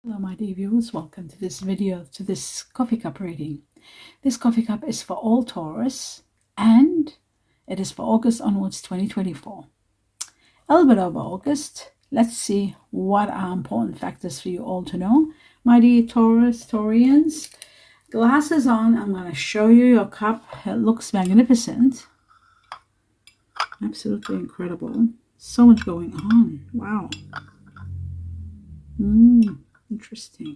Hello my dear viewers, welcome to this video, to this coffee cup reading. This coffee cup is for all Taurus and it is for August onwards 2024. A little bit over August. Let's see what are important factors for you all to know. My dear Taurians, glasses on, I'm going to show you your cup. It looks magnificent. Absolutely incredible. So much going on. Wow. Interesting.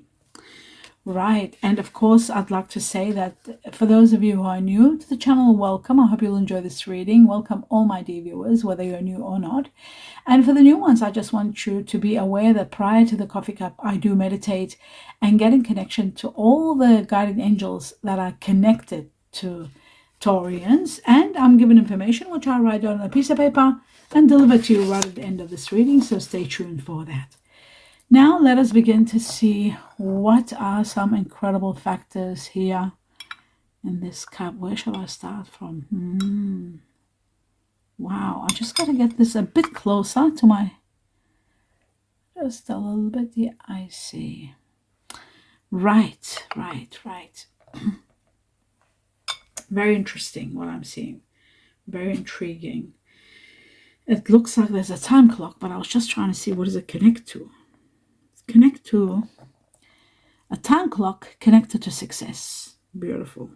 Right, and of course I'd like to say that for those of you who are new to the channel, welcome. I hope you'll enjoy this reading. Welcome all my dear viewers, whether you're new or not. And for the new ones, I just want you to be aware that prior to the coffee cup, I do meditate and get in connection to all the guardian angels that are connected to Taurians. And I'm given information which I write down on a piece of paper and deliver to you right at the end of this reading, so stay tuned for that. Now let us begin to see what are some incredible factors here in this cup. Where shall I start from? Wow, I just got to get this a bit closer to my, just a little bit. Yeah, I see. Right. Very interesting what I'm seeing. Very intriguing. It looks like there's a time clock, but I was just trying to see what does it connect to. Connect to a time clock connected to success. Beautiful.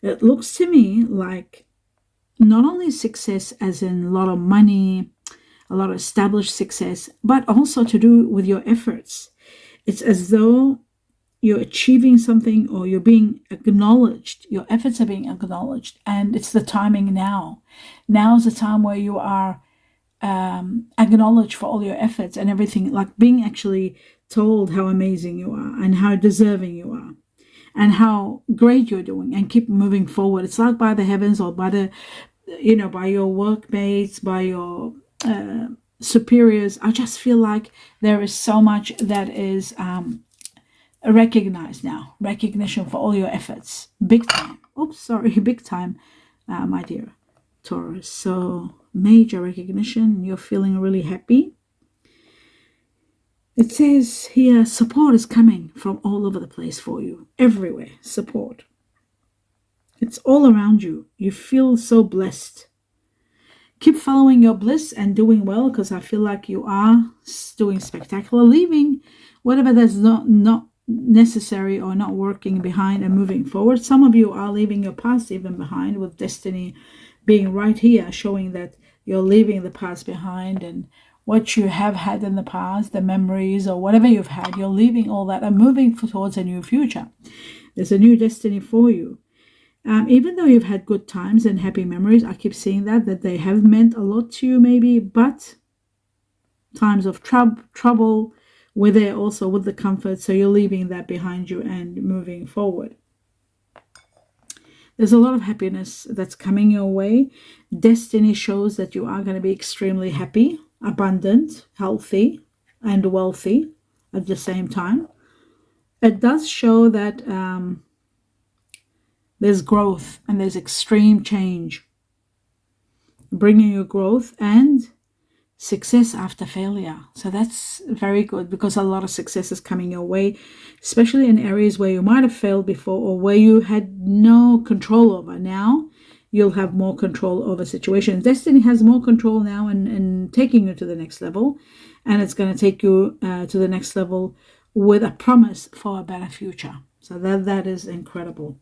It looks to me like not only success as in a lot of money, a lot of established success, but also to do with your efforts. It's as though you're achieving something or you're being acknowledged. Your efforts are being acknowledged, and it's the timing now. Now is the time where you are acknowledged for all your efforts and everything, like being actually told how amazing you are and how deserving you are and how great you're doing, and keep moving forward. It's like by the heavens or by the, by your workmates, by your superiors. I just feel like there is so much that is recognized now. Recognition for all your efforts. Big time. Big time, my dear Taurus. So major recognition. You're feeling really happy. It says here support is coming from all over the place for you. Everywhere. Support. It's all around you. You feel so blessed. Keep following your bliss and doing well, because I feel like you are doing spectacular. Leaving whatever that's not necessary or not working behind and moving forward. Some of you are leaving your past even behind, with destiny being right here, showing that you're leaving the past behind, and what you have had in the past, the memories or whatever you've had, you're leaving all that and moving towards a new future. There's a new destiny for you. Even though you've had good times and happy memories, I keep seeing that they have meant a lot to you maybe, but times of trouble were there also with the comfort, so you're leaving that behind you and moving forward. There's a lot of happiness that's coming your way. Destiny shows that you are going to be extremely happy, abundant, healthy, and wealthy at the same time. It does show that there's growth and there's extreme change, bringing you growth and success after failure. So that's very good, because a lot of success is coming your way, especially in areas where you might have failed before or where you had no control over. Now you'll have more control over situations. Destiny has more control now and taking you to the next level, and it's going to take you to the next level with a promise for a better future. So that is incredible.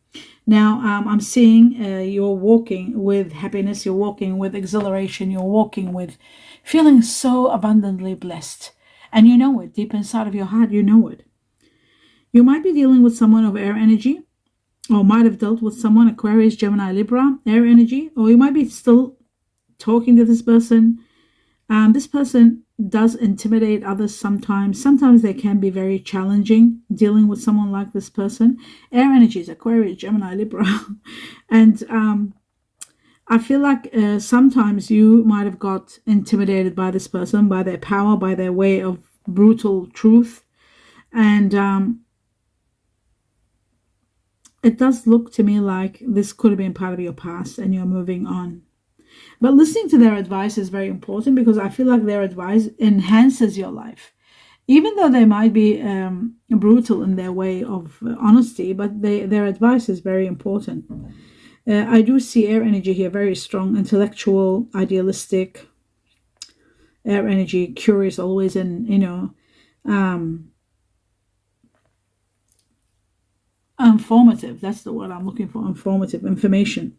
Now I'm seeing you're walking with happiness, you're walking with exhilaration, you're walking with feeling so abundantly blessed. And you know it, deep inside of your heart, you know it. You might be dealing with someone of air energy, or might have dealt with someone, Aquarius, Gemini, Libra, air energy, or you might be still talking to this person. This person does intimidate others sometimes. Sometimes they can be very challenging dealing with someone like this person. Air energies, Aquarius, Gemini, Libra. And I feel like sometimes you might have got intimidated by this person, by their power, by their way of brutal truth. And it does look to me like this could have been part of your past and you're moving on. But listening to their advice is very important, because I feel like their advice enhances your life. even though they might be brutal in their way of honesty, but their advice is very important. I do see air energy here, very strong, intellectual, idealistic, air energy, curious always, and, um, informative. That's the word I'm looking for, informative, information.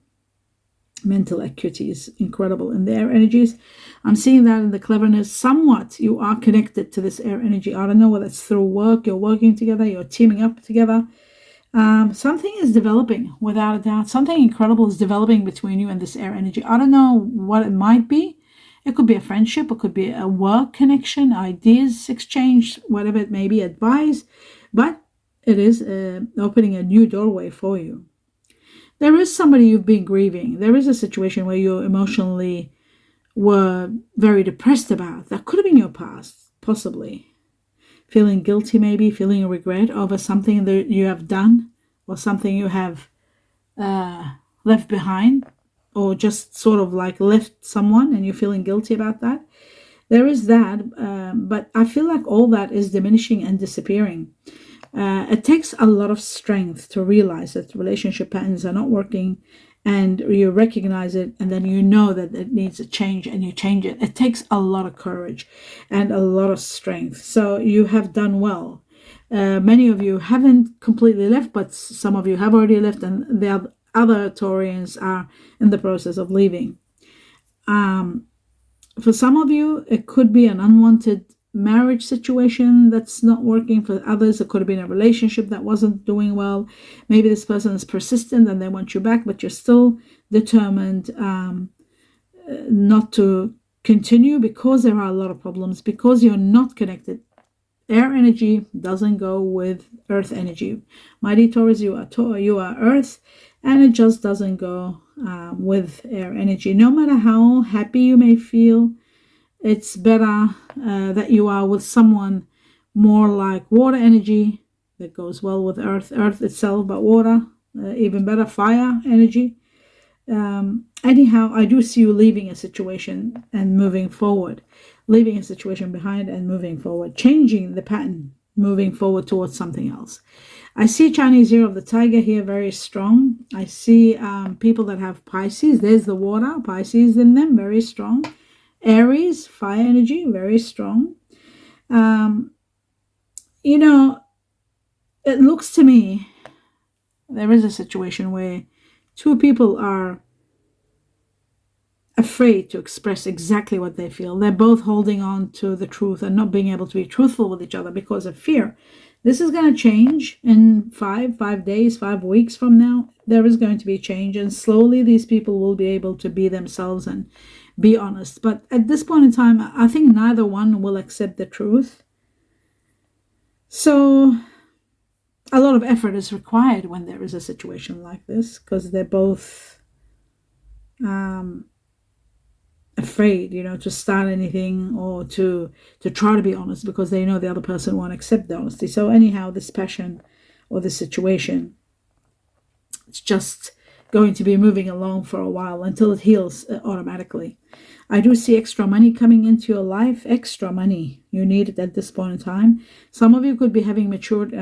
Mental acuity is incredible in the air energies. I'm seeing that in the cleverness. Somewhat you are connected to this air energy. I don't know whether it's through work, you're working together, you're teaming up together. Something is developing, without a doubt. Something incredible is developing between you and this air energy. I don't know what it might be. It could be a friendship, it could be a work connection, ideas exchange, whatever it may be, advice. But it is opening a new doorway for you. There is somebody you've been grieving. There is a situation where you emotionally were very depressed about. That could have been your past, possibly. Feeling guilty, maybe, feeling a regret over something that you have done or something you have left behind, or just sort of like left someone and you're feeling guilty about that. There is that, but I feel like all that is diminishing and disappearing. It takes a lot of strength to realize that relationship patterns are not working, and you recognize it, and then you know that it needs a change, and you change it. It takes a lot of courage and a lot of strength. So you have done well. Many of you haven't completely left, but some of you have already left, and the other Taurians are in the process of leaving. For some of you, it could be an unwanted marriage situation that's not working. For others, it could have been a relationship that wasn't doing well. Maybe this person is persistent and they want you back, but you're still determined not to continue because there are a lot of problems, because you're not connected. Air energy doesn't go with earth energy. Mighty Taurus, you are earth, and it just doesn't go with air energy. No matter how happy you may feel, it's better that you are with someone more like water energy that goes well with earth itself, but water, even better, fire energy. Anyhow, I do see you leaving a situation and moving forward, leaving a situation behind and moving forward, changing the pattern, moving forward towards something else. I see Chinese Year of the Tiger here, very strong. I see people that have Pisces. There's the water, Pisces in them, very strong. Aries, fire energy, very strong. It looks to me there is a situation where two people are afraid to express exactly what they feel. They're both holding on to the truth and not being able to be truthful with each other because of fear. This is going to change in 5 days, 5 weeks from now. There is going to be change, and slowly these people will be able to be themselves and be honest. But at this point in time, I think neither one will accept the truth. So a lot of effort is required when there is a situation like this, because they're both afraid, to start anything or to try to be honest, because they know the other person won't accept the honesty. So anyhow, this passion or this situation, it's just going to be moving along for a while until it heals automatically. I do see extra money coming into your life, extra money. You need it at this point in time. Some of you could be having matured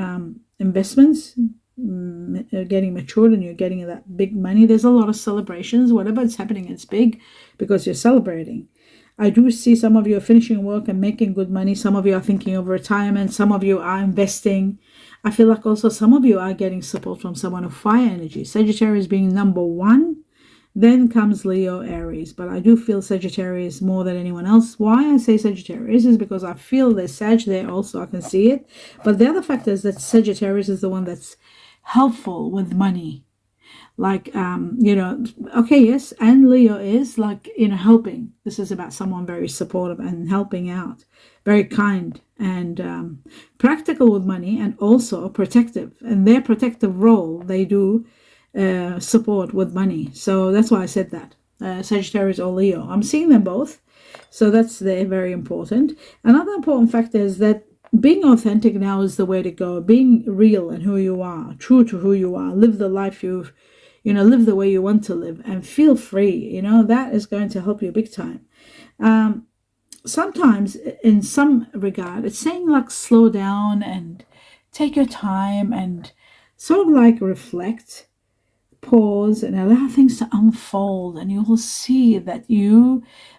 investments, getting matured, and you're getting that big money. There's a lot of celebrations. Whatever is happening, it's big because you're celebrating. I do see some of you are finishing work and making good money. Some of you are thinking of retirement. Some of you are investing. I feel like also some of you are getting support from someone of fire energy. Sagittarius being number 1. Then comes Leo, Aries. But I do feel Sagittarius more than anyone else. Why I say Sagittarius is because I feel there's Sag there also. I can see it. But the other factor is that Sagittarius is the one that's helpful with money. Like, okay, yes, and Leo is like, helping. This is about someone very supportive and helping out, very kind and practical with money, and also protective. And their protective role, they do support with money. So that's why I said that, Sagittarius or Leo. I'm seeing them both. So that's very important. Another important factor is that being authentic now is the way to go. Being real in who you are, true to who you are, live the life you've live the way you want to live and feel free. That is going to help you big time. sometimes in some regard, it's saying like slow down and take your time and sort of like reflect, pause, and allow things to unfold, and you will see that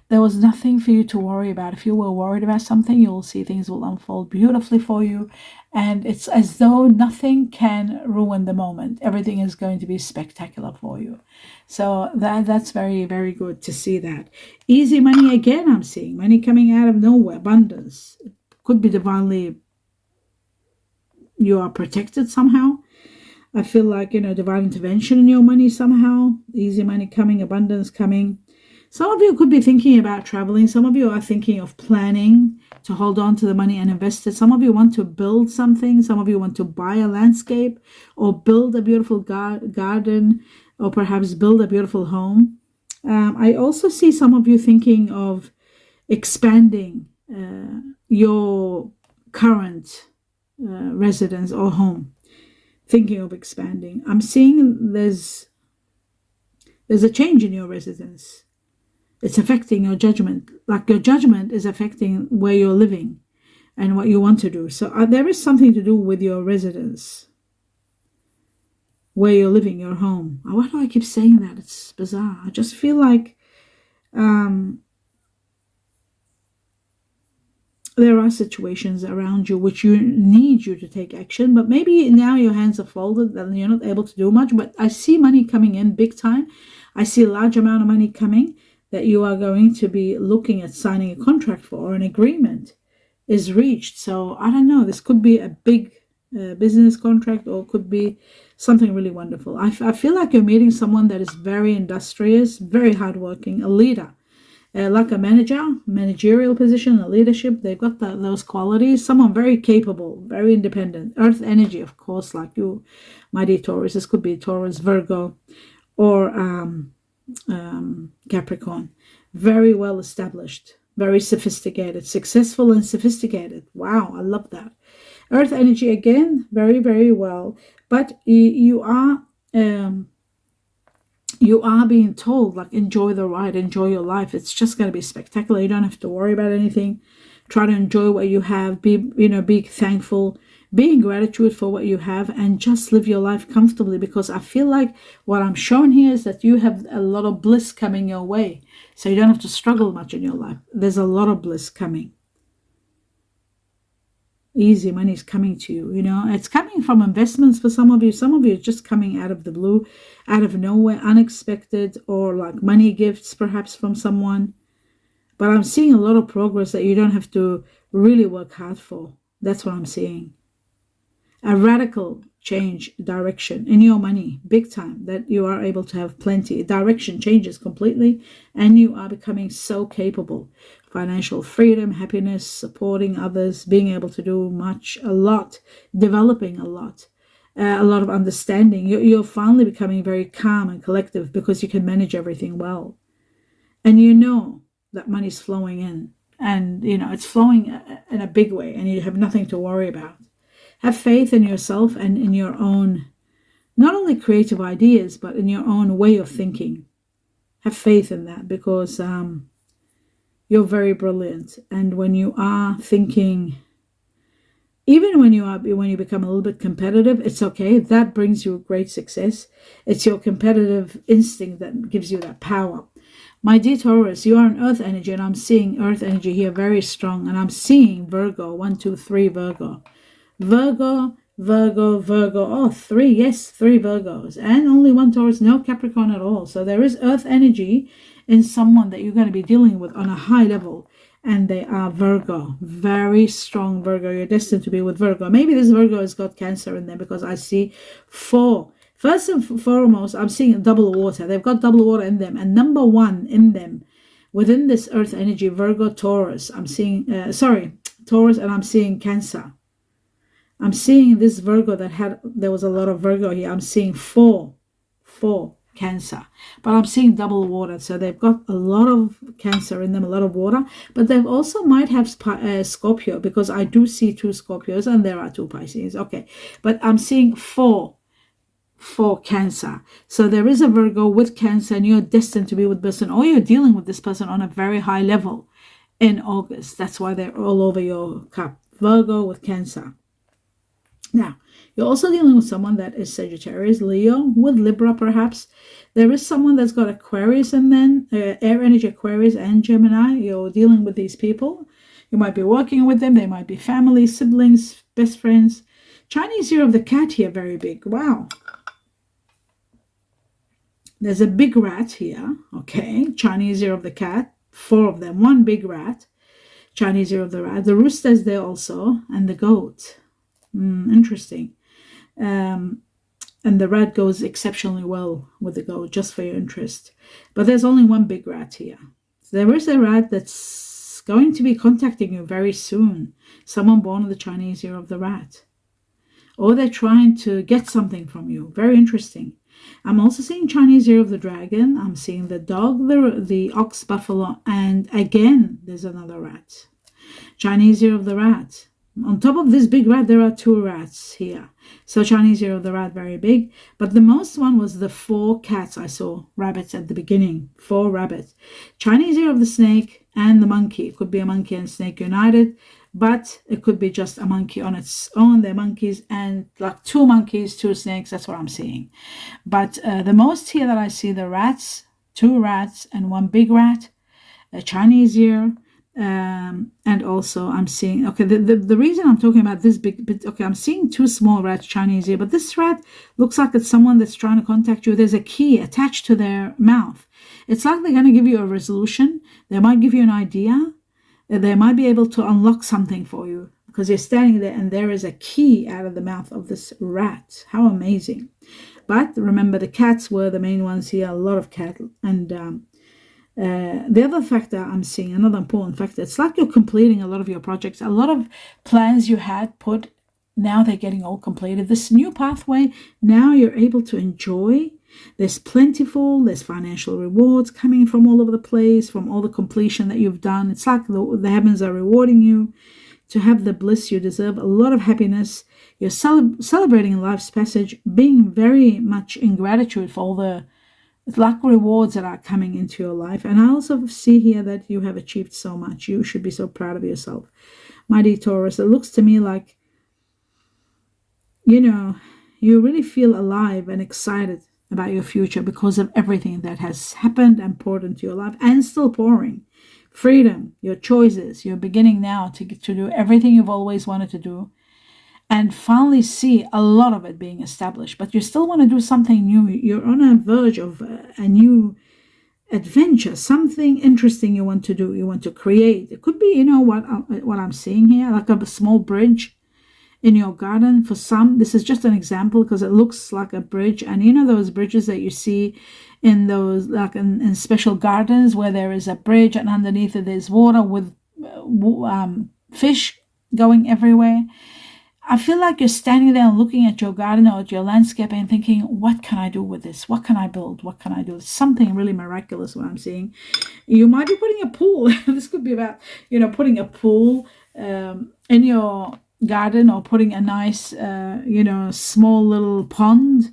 there was nothing for you to worry about. If you were worried about something, you will see things will unfold beautifully for you, and it's as though nothing can ruin the moment. Everything is going to be spectacular for you. So that's very, very good to see that. Easy money again, I'm seeing money coming out of nowhere, abundance. It could be divinely, you are protected somehow. I feel like, divine intervention in your money somehow. Easy money coming, abundance coming. Some of you could be thinking about traveling. Some of you are thinking of planning to hold on to the money and invest it. Some of you want to build something. Some of you want to buy a landscape or build a beautiful garden, or perhaps build a beautiful home. I also see some of you thinking of expanding your current residence or home. Thinking of expanding. I'm seeing there's a change in your residence. It's affecting your judgment. Like your judgment is affecting where you're living and what you want to do. So there is something to do with your residence, where you're living, your home. Why do I keep saying that? It's bizarre. I just feel like there are situations around you which need you to take action, but maybe now your hands are folded and you're not able to do much. But I see money coming in big time. I see a large amount of money coming that you are going to be looking at signing a contract for, or an agreement is reached. So I don't know, this could be a big business contract, or could be something really wonderful. I feel like you're meeting someone that is very industrious, very hardworking, a leader. Like a managerial position, a leadership, they've got those qualities. Someone very capable, very independent. Earth energy, of course, like you, my dear Taurus. This could be Taurus, Virgo, or Capricorn. Very well established, very sophisticated, successful and sophisticated. Wow, I love that. Earth energy again, very, very well. But you are being told, like, enjoy the ride, enjoy your life. It's just going to be spectacular. You don't have to worry about anything. Try to enjoy what you have. Be thankful. Be in gratitude for what you have, and just live your life comfortably, because I feel like what I'm showing here is that you have a lot of bliss coming your way. So you don't have to struggle much in your life. There's a lot of bliss coming. Easy money is coming to you. It's coming from investments for some of you. Some of you are just coming out of the blue, out of nowhere, unexpected, or like money gifts perhaps from someone. But I'm seeing a lot of progress that you don't have to really work hard for. That's what I'm seeing. A radical change direction in your money, big time, that you are able to have plenty. Direction changes completely, and you are becoming so capable. Financial freedom, happiness, supporting others, being able to do a lot, developing a lot of understanding. You're finally becoming very calm and collective, because you can manage everything well. And you know that money's flowing in, and it's flowing in a big way, and you have nothing to worry about. Have faith in yourself and in your own, not only creative ideas, but in your own way of thinking. Have faith in that, because you're very brilliant. And when you are thinking, even when you become a little bit competitive, it's okay. That brings you great success. It's your competitive instinct that gives you that power. My dear Taurus, you are an earth energy, and I'm seeing earth energy here very strong. And I'm seeing Virgo, 1, 2, 3 Virgo. Virgo. Oh, 3. Yes, 3 Virgos. And only 1 Taurus, no Capricorn at all. So there is earth energy in someone that you're going to be dealing with on a high level. And they are Virgo. Very strong Virgo. You're destined to be with Virgo. Maybe this Virgo has got Cancer in there, because I see 4. First and foremost, I'm seeing double water. They've got double water in them. And number 1 in them, within this earth energy, Virgo, Taurus. I'm seeing, Taurus, and I'm seeing Cancer. I'm seeing this Virgo there was a lot of Virgo here. I'm seeing 4 Cancer, but I'm seeing double water. So they've got a lot of Cancer in them, a lot of water, but they also might have Scorpio, because I do see 2 Scorpios and there are 2 Pisces. Okay, but I'm seeing 4 Cancer. So there is a Virgo with Cancer, and you're destined to be with this person, or you're dealing with this person on a very high level. in August. That's why they're all over your cup. Virgo with Cancer. Now, you're also dealing with someone that is Sagittarius, Leo, with Libra perhaps. There is someone that's got Aquarius and then air energy Aquarius and Gemini. You're dealing with these people. You might be working with them. They might be family, siblings, best friends. Chinese year of the cat here, very big. Wow. There's a big rat here. Okay. Chinese year of the cat. 4 of them. 1 big rat. Chinese year of the rat. The rooster is there also. And the goat. Interesting. And the rat goes exceptionally well with the goat, just for your interest. But there's only 1 big rat here. So there is a rat that's going to be contacting you very soon. Someone born in the Chinese year of the rat. Or they're trying to get something from you. Very interesting. I'm also seeing Chinese year of the dragon. I'm seeing the dog, the ox, buffalo, and again, there's another rat. Chinese year of the rat. On top of this big rat, there are 2 rats here. So Chinese year of the rat, very big. But the most one was the 4 cats I saw, rabbits at the beginning. 4 rabbits. Chinese year of the snake and the monkey. It could be a monkey and snake united, but it could be just a monkey on its own. They're monkeys and like 2 monkeys, 2 snakes. That's what I'm seeing. But the most here that I see, the rats, 2 rats and 1 big rat, a Chinese year. And also I'm seeing, okay, the reason I'm talking about this big, okay, I'm seeing 2 small rats Chinese here, but this rat looks like it's someone that's trying to contact you. There's a key attached to their mouth. It's like they're going to give you a resolution. They might give you an idea. They might be able to unlock something for you because you're standing there and there is a key out of the mouth of this rat. How amazing. But remember, the cats were the main ones here, a lot of cattle. And the other factor I'm seeing, another important factor, it's like you're completing a lot of your projects. A lot of plans you had put, now they're getting all completed. This new pathway, now you're able to enjoy. There's plentiful, there's financial rewards coming from all over the place, from all the completion that you've done. It's like the heavens are rewarding you to have the bliss you deserve, a lot of happiness. You're celebrating life's passage, being very much in gratitude for all the luck rewards that are coming into your life. And I also see here that you have achieved so much. You should be so proud of yourself. My dear Taurus, it looks to me like, you really feel alive and excited about your future because of everything that has happened and poured into your life and still pouring. Freedom, your choices. You're beginning now to do everything you've always wanted to do and finally see a lot of it being established. But you still want to do something new. You're on a verge of a new adventure, something interesting you want to do. You want to create. It could be, what I'm seeing here, like a small bridge in your garden. For some, this is just an example because it looks like a bridge. And those bridges that you see in those, like in special gardens where there is a bridge and underneath it there's water with fish going everywhere. I feel like you're standing there and looking at your garden or at your landscape and thinking, what can I do with this? What can I build? What can I do? It's something really miraculous what I'm seeing. You might be putting a pool. This could be about, putting a pool in your garden or putting a nice, small little pond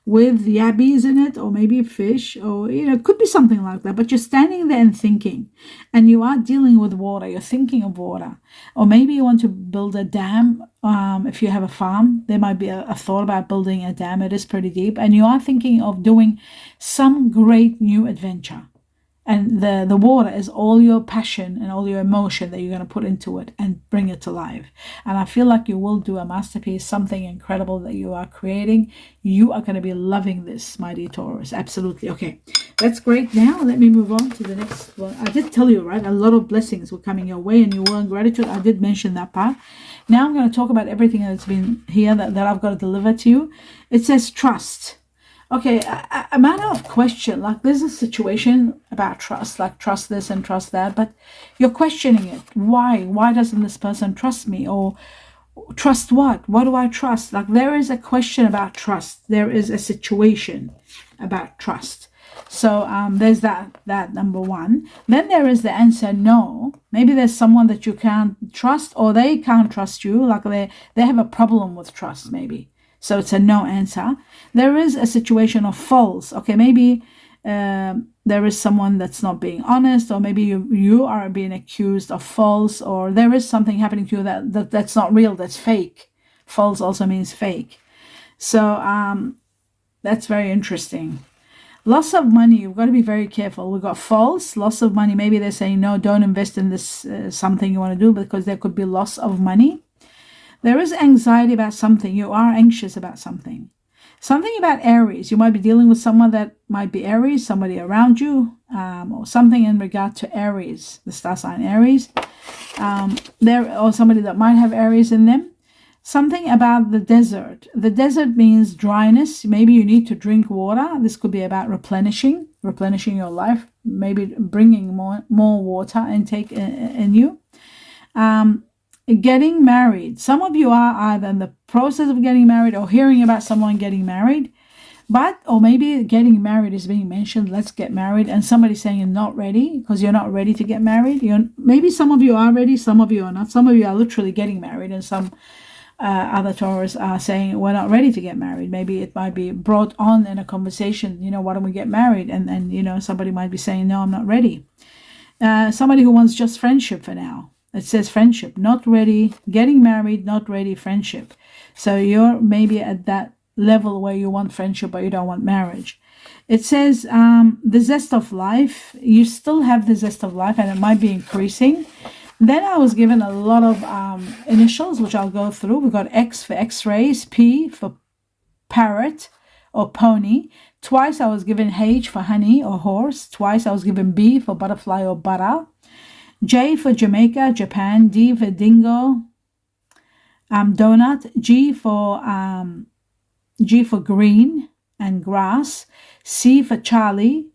with yabbies in it, or maybe fish, or it could be something like that. But you're standing there and thinking, and you are dealing with water. You're thinking of water, or maybe you want to build a dam. If you have a farm, there might be a thought about building a dam. It is pretty deep, and you are thinking of doing some great new adventure. And the water is all your passion and all your emotion that you're going to put into it and bring it to life. And I feel like you will do a masterpiece, something incredible that you are creating. You are going to be loving this, my dear Taurus. Absolutely. Okay, that's great. Now let me move on to the next one. I did tell you, right? A lot of blessings were coming your way and you were in gratitude. I did mention that part. Now I'm going to talk about everything that's been here that I've got to deliver to you. It says trust. Okay, a matter of question, like there's a situation about trust, like trust this and trust that, but you're questioning it. Why? Why doesn't this person trust me? Or trust what? What do I trust? Like there is a question about trust. There is a situation about trust. So there's that number one. Then there is the answer no. Maybe there's someone that you can't trust or they can't trust you, like they have a problem with trust maybe. So it's a no answer. There is a situation of false. Okay, maybe there is someone that's not being honest, or maybe you are being accused of false, or there is something happening to you that's not real, that's fake. False also means fake. So that's very interesting. Loss of money, you've got to be very careful. We've got false, loss of money. Maybe they're saying, no, don't invest in this something you want to do, because there could be loss of money. There is anxiety about something. You are anxious about something. Something about Aries. You might be dealing with someone that might be Aries, somebody around you, or something in regard to Aries, the star sign Aries. Or somebody that might have Aries in them. Something about the desert. The desert means dryness. Maybe you need to drink water. This could be about replenishing your life. Maybe bringing more water intake in you. Getting married. Some of you are either in the process of getting married or hearing about someone getting married. Or maybe getting married is being mentioned. Let's get married. And somebody's saying you're not ready because you're not ready to get married. Maybe some of you are ready. Some of you are not. Some of you are literally getting married, and some other Taurus are saying we're not ready to get married. Maybe it might be brought on in a conversation, why don't we get married? And then, somebody might be saying, no, I'm not ready. Somebody who wants just friendship for now. It says friendship, not ready, getting married, not ready, friendship. So you're maybe at that level where you want friendship, but you don't want marriage. It says the zest of life. You still have the zest of life, and it might be increasing. Then I was given a lot of initials, which I'll go through. We got X for X-rays, P for parrot or pony. Twice I was given H for honey or horse. Twice I was given B for butterfly or butter. J for Jamaica, Japan. D for dingo, donut. G for green and grass. C for Charlie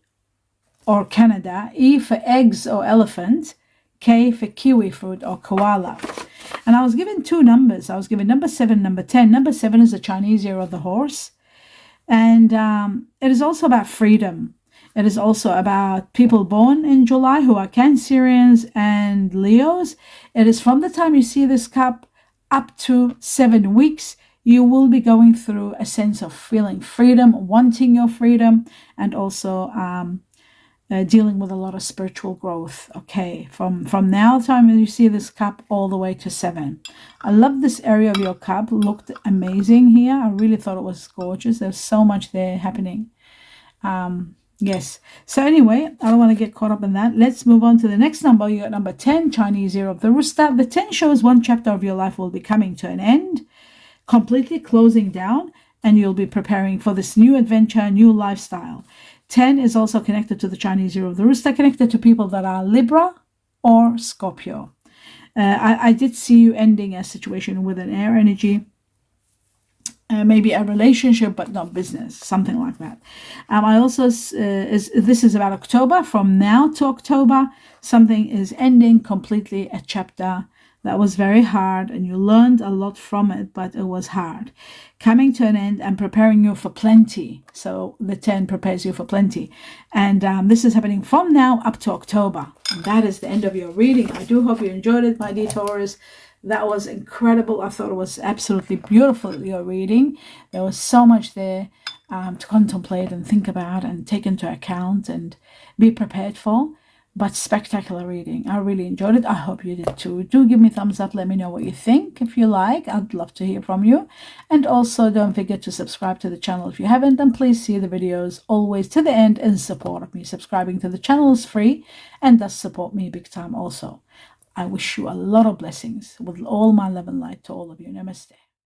or Canada. E for eggs or elephant. K for kiwi fruit or koala. And I was given two numbers. I was given number 7, number 10. Number 7 is the Chinese year of the horse. And it is also about freedom. It is also about people born in July who are Cancerians and Leos. It is from the time you see this cup up to 7 weeks, you will be going through a sense of feeling freedom, wanting your freedom, and also dealing with a lot of spiritual growth. Okay, from now time you see this cup all the way to 7. I love this area of your cup. Looked amazing here. I really thought it was gorgeous. There's so much there happening. Yes. So anyway, I don't want to get caught up in that. Let's move on to the next number. You got number 10, Chinese year of the rooster. The 10 shows one chapter of your life will be coming to an end, completely closing down, and you'll be preparing for this new adventure, new lifestyle. 10 is also connected to the Chinese year of the rooster, connected to people that are Libra or Scorpio. I did see you ending a situation with an air energy, maybe a relationship, but not business, something like that. I also, this is about October. From now to October, something is ending completely, a chapter that was very hard, and you learned a lot from it, but it was hard. Coming to an end and preparing you for plenty. So the 10 prepares you for plenty. And this is happening from now up to October. And that is the end of your reading. I do hope you enjoyed it, my dear Taurus. That was incredible. I thought it was absolutely beautiful, your reading. There was so much there to contemplate and think about and take into account and be prepared for. But spectacular reading. I really enjoyed it. I hope you did too. Do give me a thumbs up. Let me know what you think if you like. I'd love to hear from you. And also don't forget to subscribe to the channel if you haven't. And please see the videos always to the end in support of me. Subscribing to the channel is free and does support me big time also. I wish you a lot of blessings with all my love and light to all of you. Namaste.